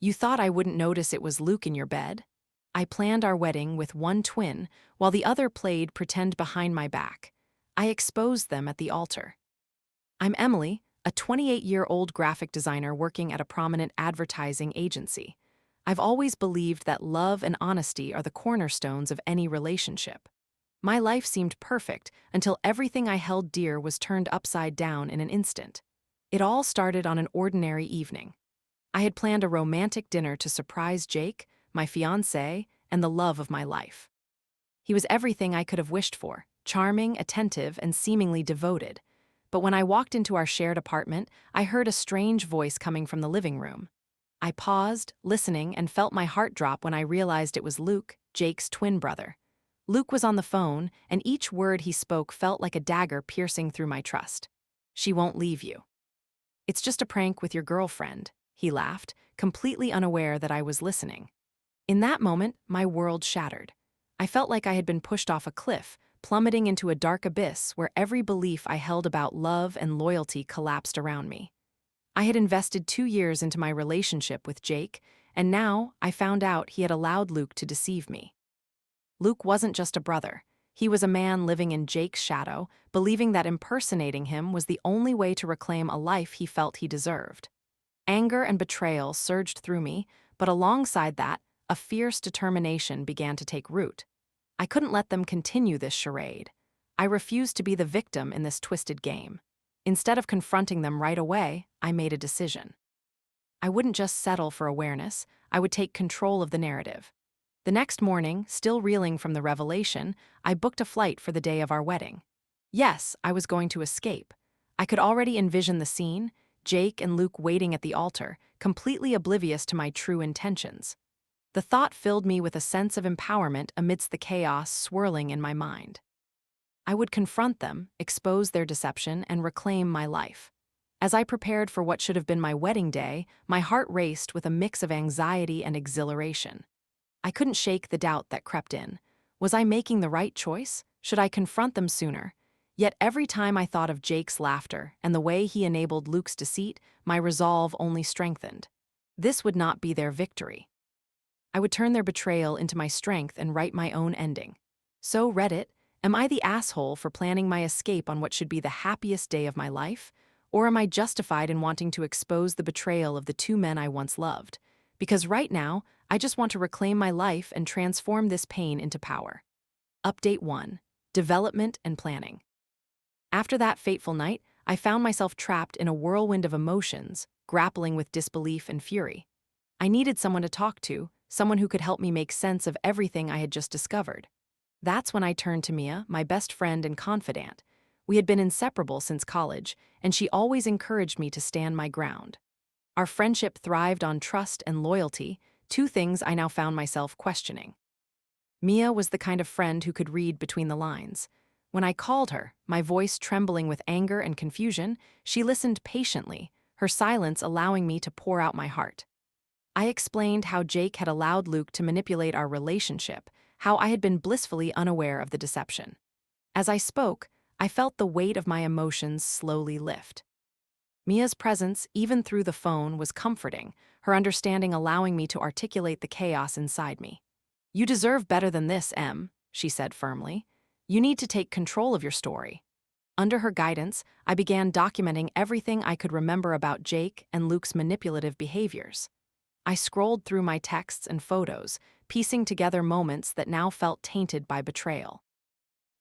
You thought I wouldn't notice it was Luke in your bed? I planned our wedding with one twin, while the other played pretend behind my back. I exposed them at the altar. I'm Emily, a 28-year-old graphic designer working at a prominent advertising agency. I've always believed that love and honesty are the cornerstones of any relationship. My life seemed perfect until everything I held dear was turned upside down in an instant. It all started on an ordinary evening. I had planned a romantic dinner to surprise Jake, my fiancé, and the love of my life. He was everything I could have wished for, charming, attentive, and seemingly devoted. But when I walked into our shared apartment, I heard a strange voice coming from the living room. I paused, listening, and felt my heart drop when I realized it was Luke, Jake's twin brother. Luke was on the phone, and each word he spoke felt like a dagger piercing through my trust. "She won't leave you." "It's just a prank with your girlfriend," he laughed, completely unaware that I was listening. In that moment, my world shattered. I felt like I had been pushed off a cliff, plummeting into a dark abyss where every belief I held about love and loyalty collapsed around me. I had invested 2 years into my relationship with Jake, and now I found out he had allowed Luke to deceive me. Luke wasn't just a brother. He was a man living in Jake's shadow, believing that impersonating him was the only way to reclaim a life he felt he deserved. Anger and betrayal surged through me, but alongside that, a fierce determination began to take root. I couldn't let them continue this charade. I refused to be the victim in this twisted game. Instead of confronting them right away, I made a decision. I wouldn't just settle for awareness, I would take control of the narrative. The next morning, still reeling from the revelation, I booked a flight for the day of our wedding. Yes, I was going to escape. I could already envision the scene, Jake and Luke waiting at the altar, completely oblivious to my true intentions. The thought filled me with a sense of empowerment amidst the chaos swirling in my mind. I would confront them, expose their deception, and reclaim my life. As I prepared for what should have been my wedding day, my heart raced with a mix of anxiety and exhilaration. I couldn't shake the doubt that crept in. Was I making the right choice? Should I confront them sooner? Yet every time I thought of Jake's laughter and the way he enabled Luke's deceit, my resolve only strengthened. This would not be their victory. I would turn their betrayal into my strength and write my own ending. So, Reddit, am I the asshole for planning my escape on what should be the happiest day of my life? Or am I justified in wanting to expose the betrayal of the two men I once loved? Because right now, I just want to reclaim my life and transform this pain into power. Update 1. Development and planning. After that fateful night, I found myself trapped in a whirlwind of emotions, grappling with disbelief and fury. I needed someone to talk to, someone who could help me make sense of everything I had just discovered. That's when I turned to Mia, my best friend and confidant. We had been inseparable since college, and she always encouraged me to stand my ground. Our friendship thrived on trust and loyalty, two things I now found myself questioning. Mia was the kind of friend who could read between the lines. When I called her, my voice trembling with anger and confusion, she listened patiently, her silence allowing me to pour out my heart. I explained how Jake had allowed Luke to manipulate our relationship, how I had been blissfully unaware of the deception. As I spoke, I felt the weight of my emotions slowly lift. Mia's presence, even through the phone, was comforting, her understanding allowing me to articulate the chaos inside me. "You deserve better than this, Em," she said firmly. "You need to take control of your story." Under her guidance, I began documenting everything I could remember about Jake and Luke's manipulative behaviors. I scrolled through my texts and photos, piecing together moments that now felt tainted by betrayal.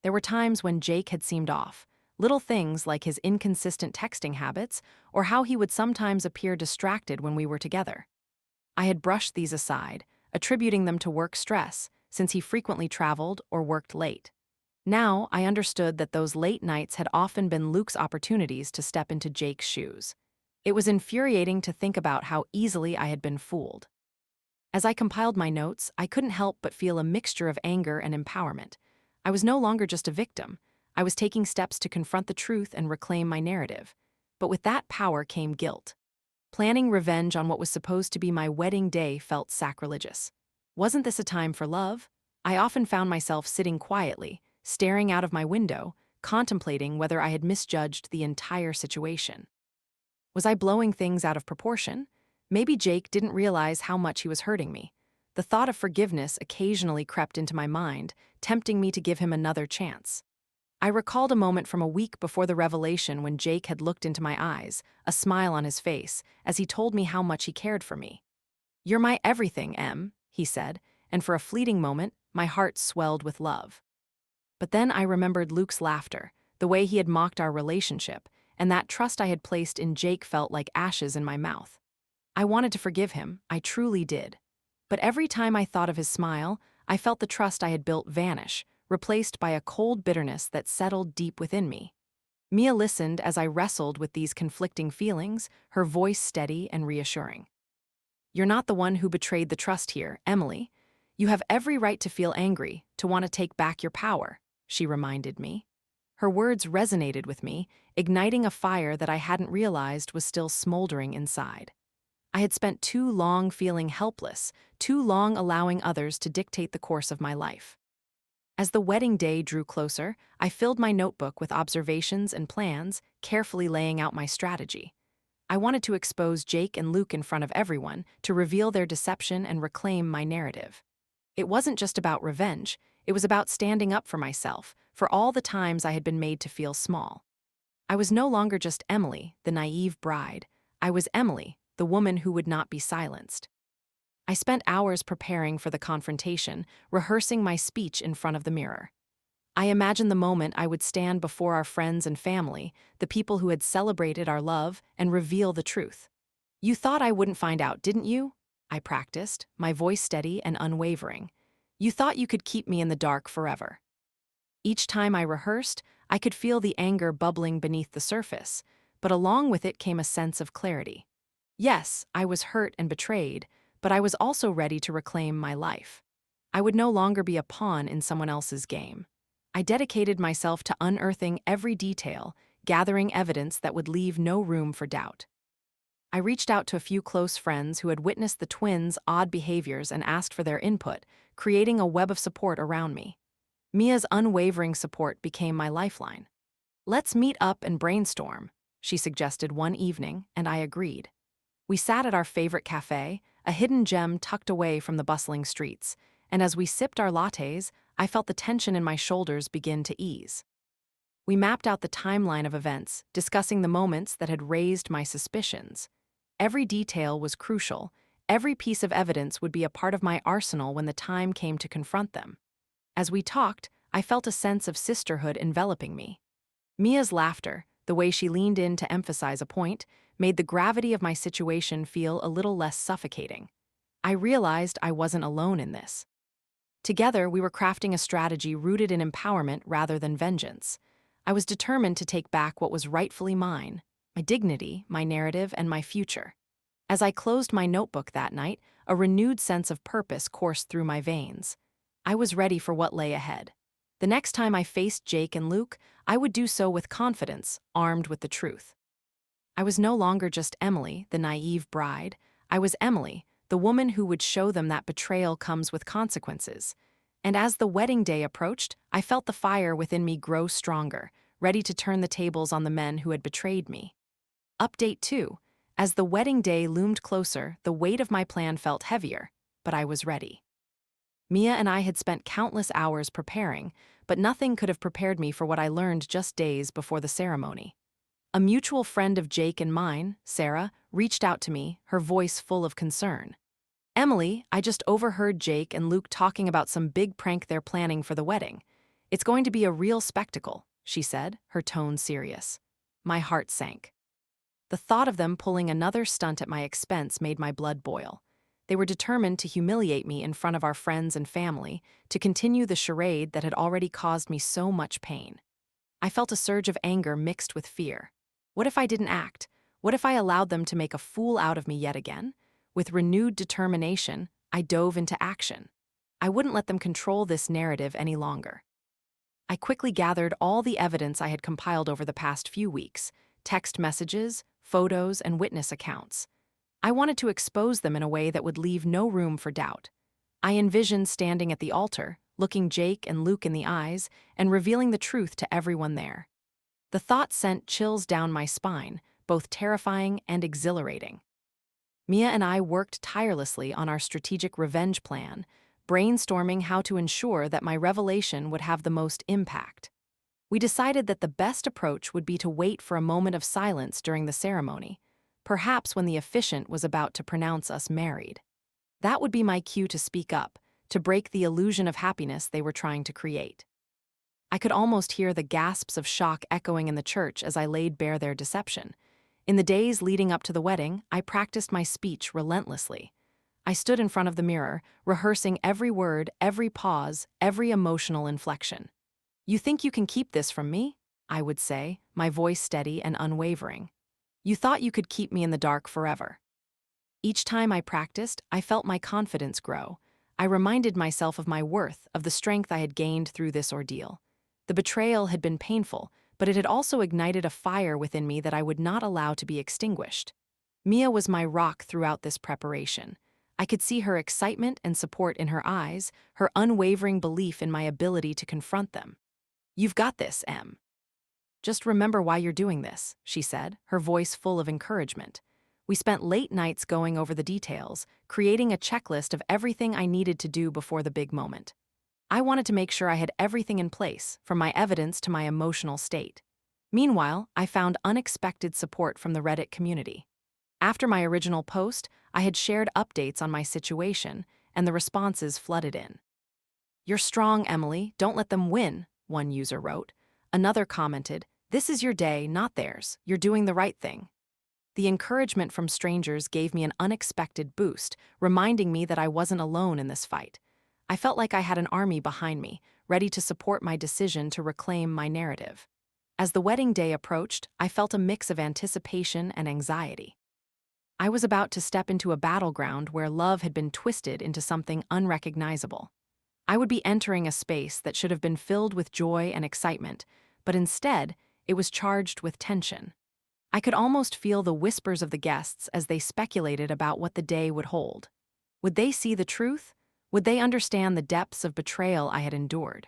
There were times when Jake had seemed off, little things like his inconsistent texting habits or how he would sometimes appear distracted when we were together. I had brushed these aside, attributing them to work stress, since he frequently traveled or worked late. Now, I understood that those late nights had often been Luke's opportunities to step into Jake's shoes. It was infuriating to think about how easily I had been fooled. As I compiled my notes, I couldn't help but feel a mixture of anger and empowerment. I was no longer just a victim. I was taking steps to confront the truth and reclaim my narrative. But with that power came guilt. Planning revenge on what was supposed to be my wedding day felt sacrilegious. Wasn't this a time for love? I often found myself sitting quietly, staring out of my window, contemplating whether I had misjudged the entire situation. Was I blowing things out of proportion? Maybe Jake didn't realize how much he was hurting me. The thought of forgiveness occasionally crept into my mind, tempting me to give him another chance. I recalled a moment from a week before the revelation when Jake had looked into my eyes, a smile on his face, as he told me how much he cared for me. "You're my everything, Em," he said, and for a fleeting moment, my heart swelled with love. But then I remembered Luke's laughter, the way he had mocked our relationship, and that trust I had placed in Jake felt like ashes in my mouth. I wanted to forgive him, I truly did. But every time I thought of his smile, I felt the trust I had built vanish, replaced by a cold bitterness that settled deep within me. Mia listened as I wrestled with these conflicting feelings, her voice steady and reassuring. "You're not the one who betrayed the trust here, Emily. You have every right to feel angry, to want to take back your power," she reminded me. Her words resonated with me, igniting a fire that I hadn't realized was still smoldering inside. I had spent too long feeling helpless, too long allowing others to dictate the course of my life. As the wedding day drew closer, I filled my notebook with observations and plans, carefully laying out my strategy. I wanted to expose Jake and Luke in front of everyone, to reveal their deception and reclaim my narrative. It wasn't just about revenge, it was about standing up for myself, for all the times I had been made to feel small. I was no longer just Emily, the naive bride. I was Emily, the woman who would not be silenced. I spent hours preparing for the confrontation, rehearsing my speech in front of the mirror. I imagined the moment I would stand before our friends and family, the people who had celebrated our love, and reveal the truth. "You thought I wouldn't find out, didn't you?" I practiced, my voice steady and unwavering. "You thought you could keep me in the dark forever." Each time I rehearsed, I could feel the anger bubbling beneath the surface, but along with it came a sense of clarity. Yes, I was hurt and betrayed, but I was also ready to reclaim my life. I would no longer be a pawn in someone else's game. I dedicated myself to unearthing every detail, gathering evidence that would leave no room for doubt. I reached out to a few close friends who had witnessed the twins' odd behaviors and asked for their input, creating a web of support around me. Mia's unwavering support became my lifeline. "Let's meet up and brainstorm," she suggested one evening, and I agreed. We sat at our favorite cafe, a hidden gem tucked away from the bustling streets, and as we sipped our lattes, I felt the tension in my shoulders begin to ease. We mapped out the timeline of events, discussing the moments that had raised my suspicions. Every detail was crucial. Every piece of evidence would be a part of my arsenal when the time came to confront them. As we talked, I felt a sense of sisterhood enveloping me. Mia's laughter, the way she leaned in to emphasize a point, made the gravity of my situation feel a little less suffocating. I realized I wasn't alone in this. Together, we were crafting a strategy rooted in empowerment rather than vengeance. I was determined to take back what was rightfully mine, my dignity, my narrative, and my future. As I closed my notebook that night, a renewed sense of purpose coursed through my veins. I was ready for what lay ahead. The next time I faced Jake and Luke, I would do so with confidence, armed with the truth. I was no longer just Emily, the naive bride. I was Emily, the woman who would show them that betrayal comes with consequences. And as the wedding day approached, I felt the fire within me grow stronger, ready to turn the tables on the men who had betrayed me. Update 2. As the wedding day loomed closer, the weight of my plan felt heavier, but I was ready. Mia and I had spent countless hours preparing, but nothing could have prepared me for what I learned just days before the ceremony. A mutual friend of Jake and mine, Sarah, reached out to me, her voice full of concern. "Emily, I just overheard Jake and Luke talking about some big prank they're planning for the wedding. It's going to be a real spectacle," she said, her tone serious. My heart sank. The thought of them pulling another stunt at my expense made my blood boil. They were determined to humiliate me in front of our friends and family, to continue the charade that had already caused me so much pain. I felt a surge of anger mixed with fear. What if I didn't act? What if I allowed them to make a fool out of me yet again? With renewed determination, I dove into action. I wouldn't let them control this narrative any longer. I quickly gathered all the evidence I had compiled over the past few weeks: text messages, photos, and witness accounts. I wanted to expose them in a way that would leave no room for doubt. I envisioned standing at the altar, looking Jake and Luke in the eyes, and revealing the truth to everyone there. The thought sent chills down my spine, both terrifying and exhilarating. Mia and I worked tirelessly on our strategic revenge plan, brainstorming how to ensure that my revelation would have the most impact. We decided that the best approach would be to wait for a moment of silence during the ceremony, perhaps when the officiant was about to pronounce us married. That would be my cue to speak up, to break the illusion of happiness they were trying to create. I could almost hear the gasps of shock echoing in the church as I laid bare their deception. In the days leading up to the wedding, I practiced my speech relentlessly. I stood in front of the mirror, rehearsing every word, every pause, every emotional inflection. "You think you can keep this from me?" I would say, my voice steady and unwavering. "You thought you could keep me in the dark forever." Each time I practiced, I felt my confidence grow. I reminded myself of my worth, of the strength I had gained through this ordeal. The betrayal had been painful, but it had also ignited a fire within me that I would not allow to be extinguished. Mia was my rock throughout this preparation. I could see her excitement and support in her eyes, her unwavering belief in my ability to confront them. "You've got this, Em. Just remember why you're doing this," she said, her voice full of encouragement. We spent late nights going over the details, creating a checklist of everything I needed to do before the big moment. I wanted to make sure I had everything in place, from my evidence to my emotional state. Meanwhile, I found unexpected support from the Reddit community. After my original post, I had shared updates on my situation, and the responses flooded in. "You're strong, Emily. Don't let them win," one user wrote. Another commented, "This is your day, not theirs. You're doing the right thing." The encouragement from strangers gave me an unexpected boost, reminding me that I wasn't alone in this fight. I felt like I had an army behind me, ready to support my decision to reclaim my narrative. As the wedding day approached, I felt a mix of anticipation and anxiety. I was about to step into a battleground where love had been twisted into something unrecognizable. I would be entering a space that should have been filled with joy and excitement, but instead, it was charged with tension. I could almost feel the whispers of the guests as they speculated about what the day would hold. Would they see the truth? Would they understand the depths of betrayal I had endured?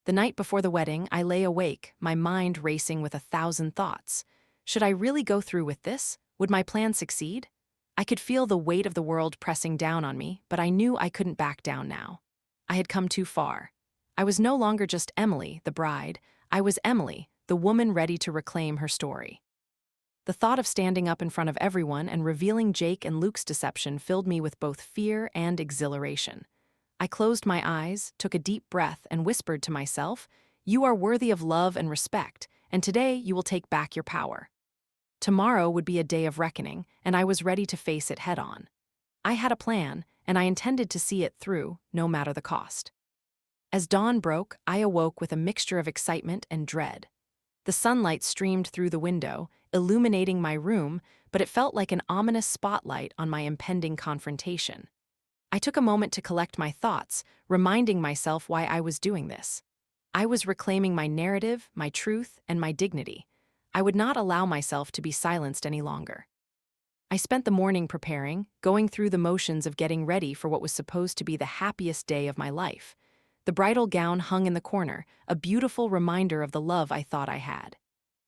The night before the wedding, I lay awake, my mind racing with 1,000 thoughts. Should I really go through with this? Would my plan succeed? I could feel the weight of the world pressing down on me, but I knew I couldn't back down now. I had come too far. I was no longer just Emily, the bride. I was Emily, the woman ready to reclaim her story. The thought of standing up in front of everyone and revealing Jake and Luke's deception filled me with both fear and exhilaration. I closed my eyes, took a deep breath, and whispered to myself, "You are worthy of love and respect, and today you will take back your power." Tomorrow would be a day of reckoning, and I was ready to face it head-on. I had a plan, and I intended to see it through, no matter the cost. As dawn broke, I awoke with a mixture of excitement and dread. The sunlight streamed through the window, illuminating my room, but it felt like an ominous spotlight on my impending confrontation. I took a moment to collect my thoughts, reminding myself why I was doing this. I was reclaiming my narrative, my truth, and my dignity. I would not allow myself to be silenced any longer. I spent the morning preparing, going through the motions of getting ready for what was supposed to be the happiest day of my life. The bridal gown hung in the corner, a beautiful reminder of the love I thought I had.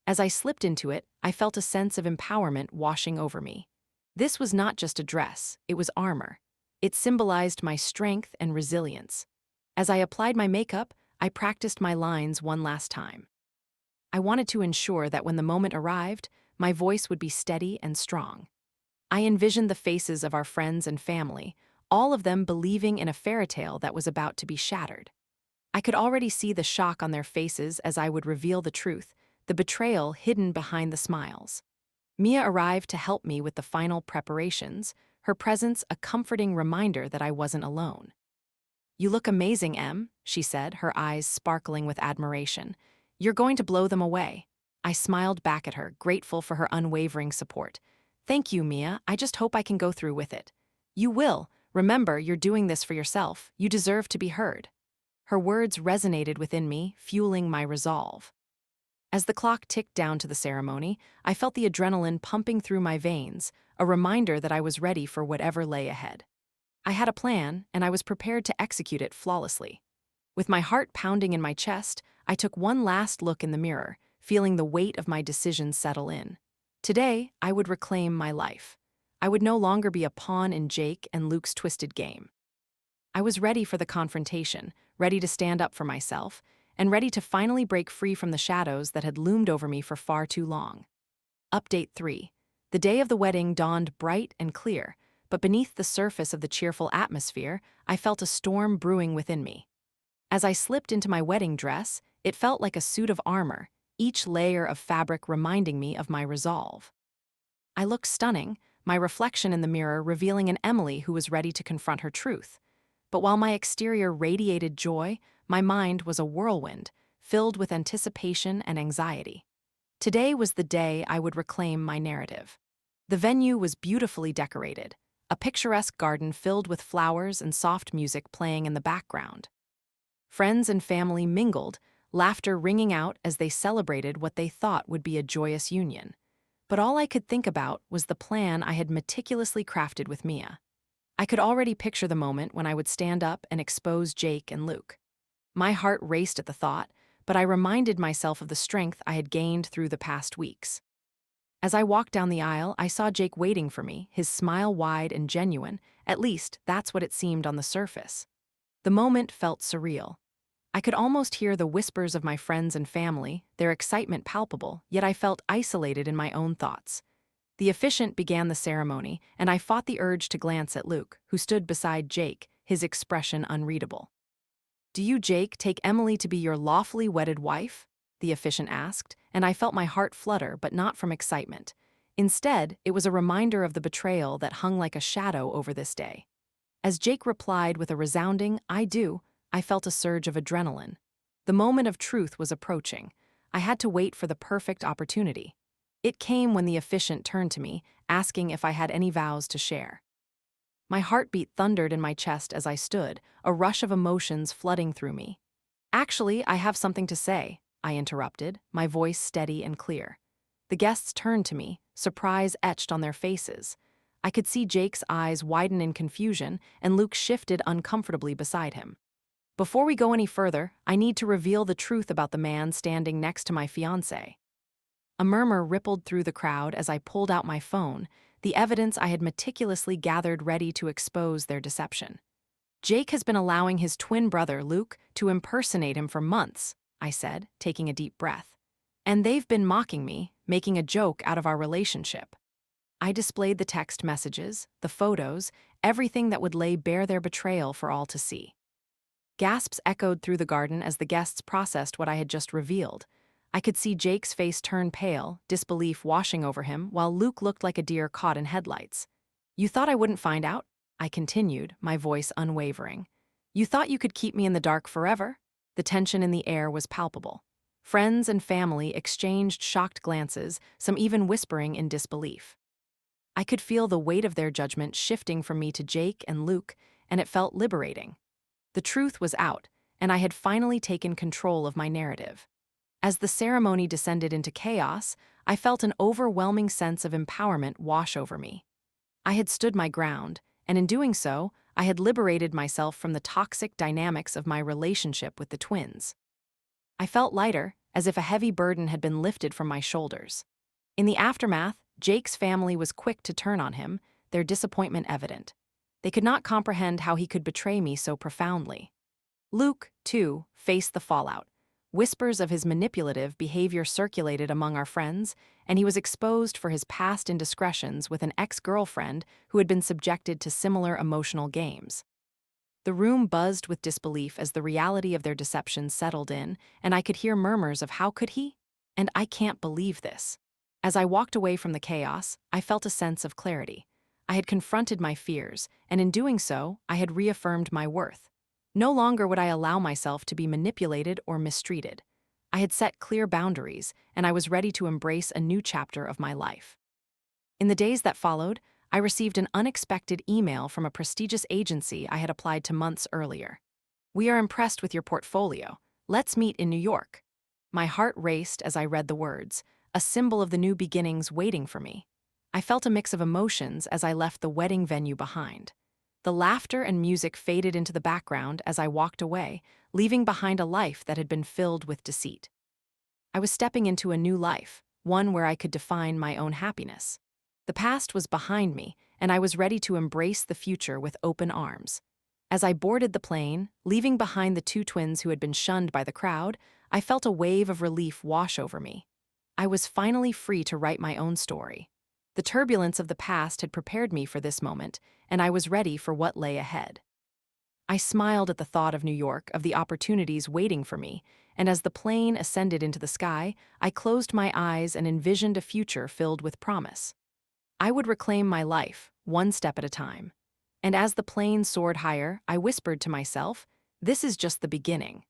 As I slipped into it, I felt a sense of empowerment washing over me. This was not just a dress, it was armor. It symbolized my strength and resilience. As I applied my makeup, I practiced my lines one last time. I wanted to ensure that when the moment arrived, my voice would be steady and strong. I envisioned the faces of our friends and family, all of them believing in a fairy tale that was about to be shattered. I could already see the shock on their faces as I would reveal the truth, the betrayal hidden behind the smiles. Mia arrived to help me with the final preparations, her presence a comforting reminder that I wasn't alone. "You look amazing, Em," she said, her eyes sparkling with admiration. "You're going to blow them away." I smiled back at her, grateful for her unwavering support. "Thank you, Mia. I just hope I can go through with it." "You will. Remember, you're doing this for yourself. You deserve to be heard." Her words resonated within me, fueling my resolve. As the clock ticked down to the ceremony, I felt the adrenaline pumping through my veins, a reminder that I was ready for whatever lay ahead. I had a plan, and I was prepared to execute it flawlessly. With my heart pounding in my chest, I took one last look in the mirror, feeling the weight of my decision settle in. Today, I would reclaim my life. I would no longer be a pawn in Jake and Luke's twisted game. I was ready for the confrontation, ready to stand up for myself, and ready to finally break free from the shadows that had loomed over me for far too long. Update 3. The day of the wedding dawned bright and clear, but beneath the surface of the cheerful atmosphere, I felt a storm brewing within me. As I slipped into my wedding dress, it felt like a suit of armor, each layer of fabric reminding me of my resolve. I looked stunning, my reflection in the mirror revealing an Emily who was ready to confront her truth. But while my exterior radiated joy, my mind was a whirlwind, filled with anticipation and anxiety. Today was the day I would reclaim my narrative. The venue was beautifully decorated, a picturesque garden filled with flowers and soft music playing in the background. Friends and family mingled, laughter ringing out as they celebrated what they thought would be a joyous union. But all I could think about was the plan I had meticulously crafted with Mia. I could already picture the moment when I would stand up and expose Jake and Luke. My heart raced at the thought, but I reminded myself of the strength I had gained through the past weeks. As I walked down the aisle, I saw Jake waiting for me, his smile wide and genuine. At least, that's what it seemed on the surface. The moment felt surreal. I could almost hear the whispers of my friends and family, their excitement palpable, yet I felt isolated in my own thoughts. The officiant began the ceremony, and I fought the urge to glance at Luke, who stood beside Jake, his expression unreadable. "Do you, Jake, take Emily to be your lawfully wedded wife?" the officiant asked, and I felt my heart flutter, but not from excitement. Instead, it was a reminder of the betrayal that hung like a shadow over this day. As Jake replied with a resounding, "I do," I felt a surge of adrenaline. The moment of truth was approaching. I had to wait for the perfect opportunity. It came when the officiant turned to me, asking if I had any vows to share. My heartbeat thundered in my chest as I stood, a rush of emotions flooding through me. "Actually, I have something to say," I interrupted, my voice steady and clear. The guests turned to me, surprise etched on their faces. I could see Jake's eyes widen in confusion, and Luke shifted uncomfortably beside him. "Before we go any further, I need to reveal the truth about the man standing next to my fiancé." A murmur rippled through the crowd as I pulled out my phone, the evidence I had meticulously gathered ready to expose their deception. "Jake has been allowing his twin brother, Luke, to impersonate him for months," I said, taking a deep breath. "And they've been mocking me, making a joke out of our relationship." I displayed the text messages, the photos, everything that would lay bare their betrayal for all to see. Gasps echoed through the garden as the guests processed what I had just revealed. I could see Jake's face turn pale, disbelief washing over him, while Luke looked like a deer caught in headlights. "You thought I wouldn't find out?" I continued, my voice unwavering. "You thought you could keep me in the dark forever?" The tension in the air was palpable. Friends and family exchanged shocked glances, some even whispering in disbelief. I could feel the weight of their judgment shifting from me to Jake and Luke, and it felt liberating. The truth was out, and I had finally taken control of my narrative. As the ceremony descended into chaos, I felt an overwhelming sense of empowerment wash over me. I had stood my ground, and in doing so, I had liberated myself from the toxic dynamics of my relationship with the twins. I felt lighter, as if a heavy burden had been lifted from my shoulders. In the aftermath, Jake's family was quick to turn on him, their disappointment evident. They could not comprehend how he could betray me so profoundly. Luke, too, faced the fallout. Whispers of his manipulative behavior circulated among our friends, and he was exposed for his past indiscretions with an ex-girlfriend who had been subjected to similar emotional games. The room buzzed with disbelief as the reality of their deception settled in, and I could hear murmurs of "How could he?" and "I can't believe this." As I walked away from the chaos, I felt a sense of clarity. I had confronted my fears, and in doing so, I had reaffirmed my worth. No longer would I allow myself to be manipulated or mistreated. I had set clear boundaries, and I was ready to embrace a new chapter of my life. In the days that followed, I received an unexpected email from a prestigious agency I had applied to months earlier. "We are impressed with your portfolio. Let's meet in New York." My heart raced as I read the words, a symbol of the new beginnings waiting for me. I felt a mix of emotions as I left the wedding venue behind. The laughter and music faded into the background as I walked away, leaving behind a life that had been filled with deceit. I was stepping into a new life, one where I could define my own happiness. The past was behind me, and I was ready to embrace the future with open arms. As I boarded the plane, leaving behind the two twins who had been shunned by the crowd, I felt a wave of relief wash over me. I was finally free to write my own story. The turbulence of the past had prepared me for this moment, and I was ready for what lay ahead. I smiled at the thought of New York, of the opportunities waiting for me, and as the plane ascended into the sky, I closed my eyes and envisioned a future filled with promise. I would reclaim my life, one step at a time. And as the plane soared higher, I whispered to myself, "This is just the beginning."